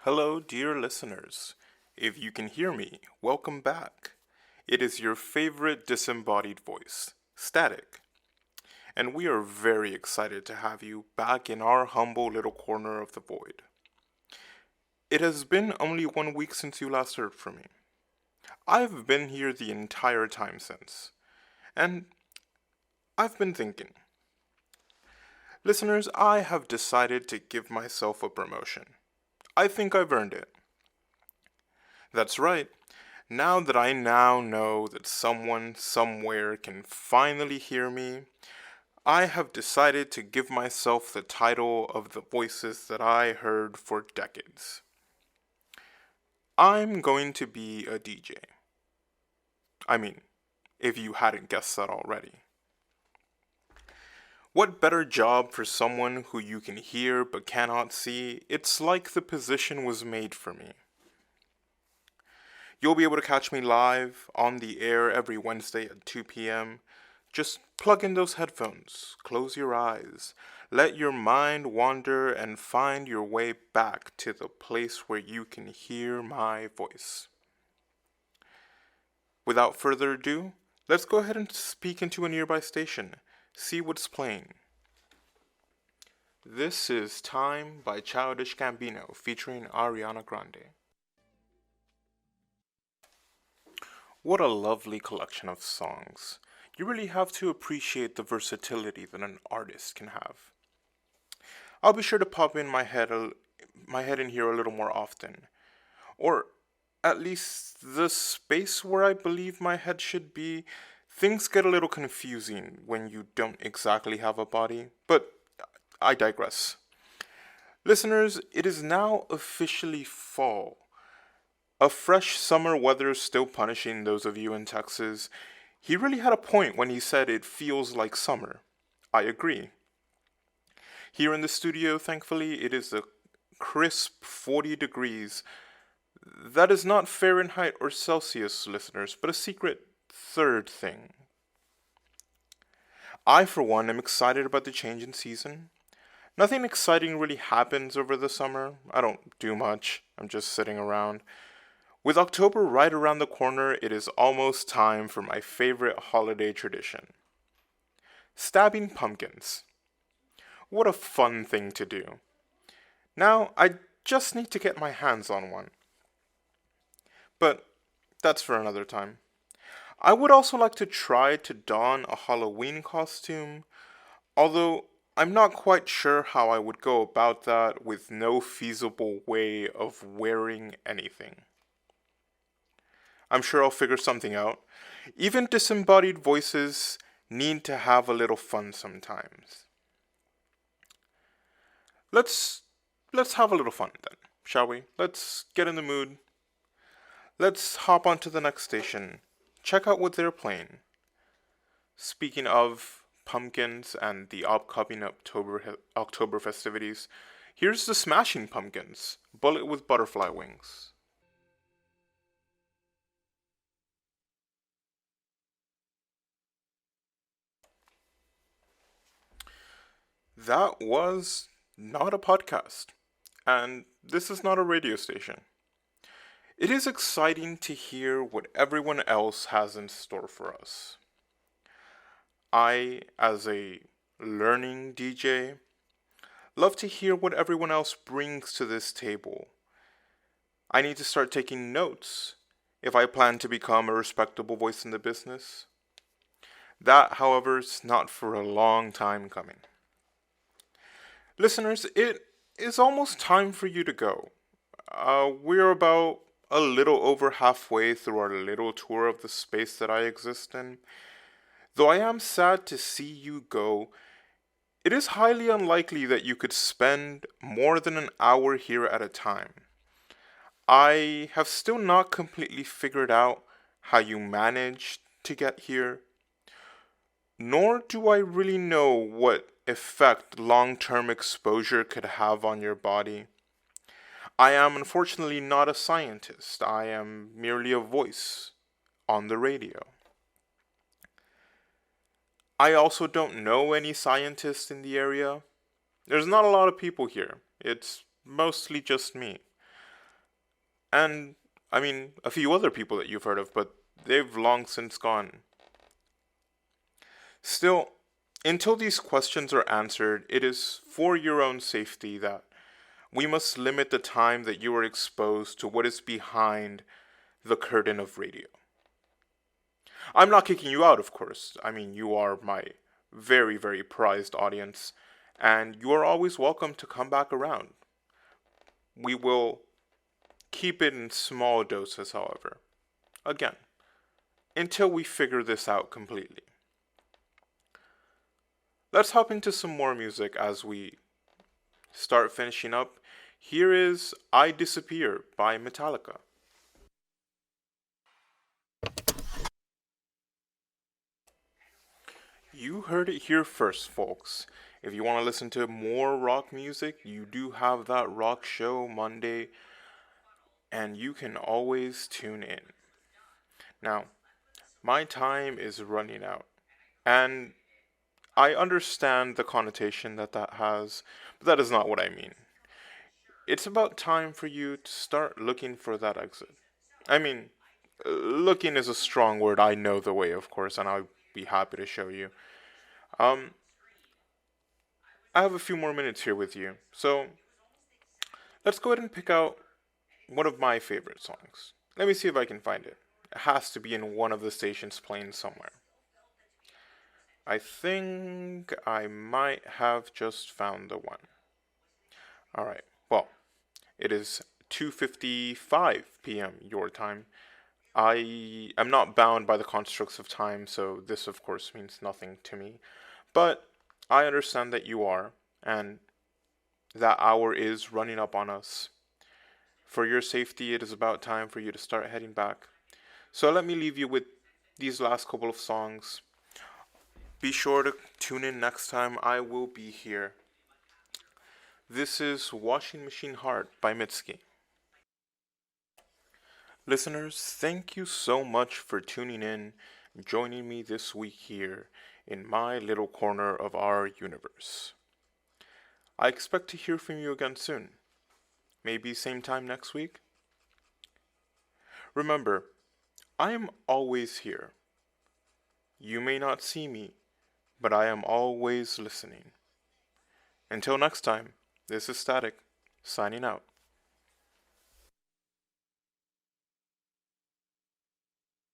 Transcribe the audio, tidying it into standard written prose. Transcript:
Hello, dear listeners. If you can hear me, welcome back. It is your favorite disembodied voice, Static, and we are very excited to have you back in our humble little corner of the void. It has been only 1 week since you last heard from me. I've been here the entire time since, and I've been thinking. Listeners, I have decided to give myself a promotion. I think I've earned it. That's right. Now that I now know that someone somewhere can finally hear me, I have decided to give myself the title of the voices that I heard for decades. I'm going to be a DJ. I mean, if you hadn't guessed that already. What better job for someone who you can hear but cannot see? It's like the position was made for me. You'll be able to catch me live on the air every Wednesday at 2 p.m. Just plug in those headphones, close your eyes, let your mind wander, and find your way back to the place where you can hear my voice. Without further ado, let's go ahead and speak into a nearby station, see what's playing. This is Time by Childish Gambino featuring Ariana Grande. What a lovely collection of songs. You really have to appreciate the versatility that an artist can have. I'll be sure to pop in my head in here a little more often, or at least the space where I believe my head should be. Things get a little confusing when you don't exactly have a body, but I digress. Listeners, it is now officially fall. A fresh summer weather still punishing those of you in Texas. He really had a point when he said it feels like summer. I agree. Here in the studio, thankfully, it is a crisp 40 degrees. That is not Fahrenheit or Celsius, listeners, but a secret third thing. I, for one, am excited about the change in season. Nothing exciting really happens over the summer. I don't do much. I'm just sitting around. With October right around the corner, it is almost time for my favorite holiday tradition: stabbing pumpkins. What a fun thing to do. Now, I just need to get my hands on one. But that's for another time. I would also like to try to don a Halloween costume, although I'm not quite sure how I would go about that with no feasible way of wearing anything. I'm sure I'll figure something out. Even disembodied voices need to have a little fun sometimes. Let's let's have a little fun then, shall we? Let's get in the mood. Let's hop onto the next station. Check out what they're playing. Speaking of pumpkins and the upcoming October festivities, here's the Smashing Pumpkins, Bullet with Butterfly Wings. That was not a podcast, and this is not a radio station. It is exciting to hear what everyone else has in store for us. I, as a learning DJ, love to hear what everyone else brings to this table. I need to start taking notes if I plan to become a respectable voice in the business. That, however, is not for a long time coming. Listeners, it is almost time for you to go. We're about a little over halfway through our little tour of the space that I exist in. Though I am sad to see you go, it is highly unlikely that you could spend more than an hour here at a time. I have still not completely figured out how you managed to get here, nor do I really know what effect long term exposure could have on your body. I am unfortunately not a scientist, I am merely a voice on the radio. I also don't know any scientists in the area. There's not a lot of people here, it's mostly just me. And, I mean, a few other people that you've heard of, but they've long since gone. Still, until these questions are answered, it is for your own safety that we must limit the time that you are exposed to what is behind the curtain of radio. I'm not kicking you out, of course. I mean, you are my very, very prized audience, and you are always welcome to come back around. We will keep it in small doses, however. Again, until we figure this out completely. Let's hop into some more music as we start finishing up. Here is I Disappear by Metallica. You heard it here first, folks. If you want to listen to more rock music, you do have that rock show Monday, and you can always tune in. Now, my time is running out, and I understand the connotation that that has, but that is not what I mean. It's about time for you to start looking for that exit. I mean, looking is a strong word. I know the way, of course, and I'll be happy to show you. Um, I have a few more minutes here with you, so let's go ahead and pick out one of my favorite songs. Let me see if I can find it. It has to be in one of the stations playing somewhere. I think I might have just found the one. Alright, well, it is 2:55 p.m. your time. I am not bound by the constructs of time, so this of course means nothing to me. But I understand that you are, and that hour is running up on us. For your safety, it is about time for you to start heading back. So let me leave you with these last couple of songs. Be sure to tune in next time. I will be here. This is Washing Machine Heart by Mitski. Listeners, thank you so much for tuning in, joining me this week here in my little corner of our universe. I expect to hear from you again soon. Maybe same time next week? Remember, I am always here. You may not see me, but I am always listening. Until next time, this is Static, signing out.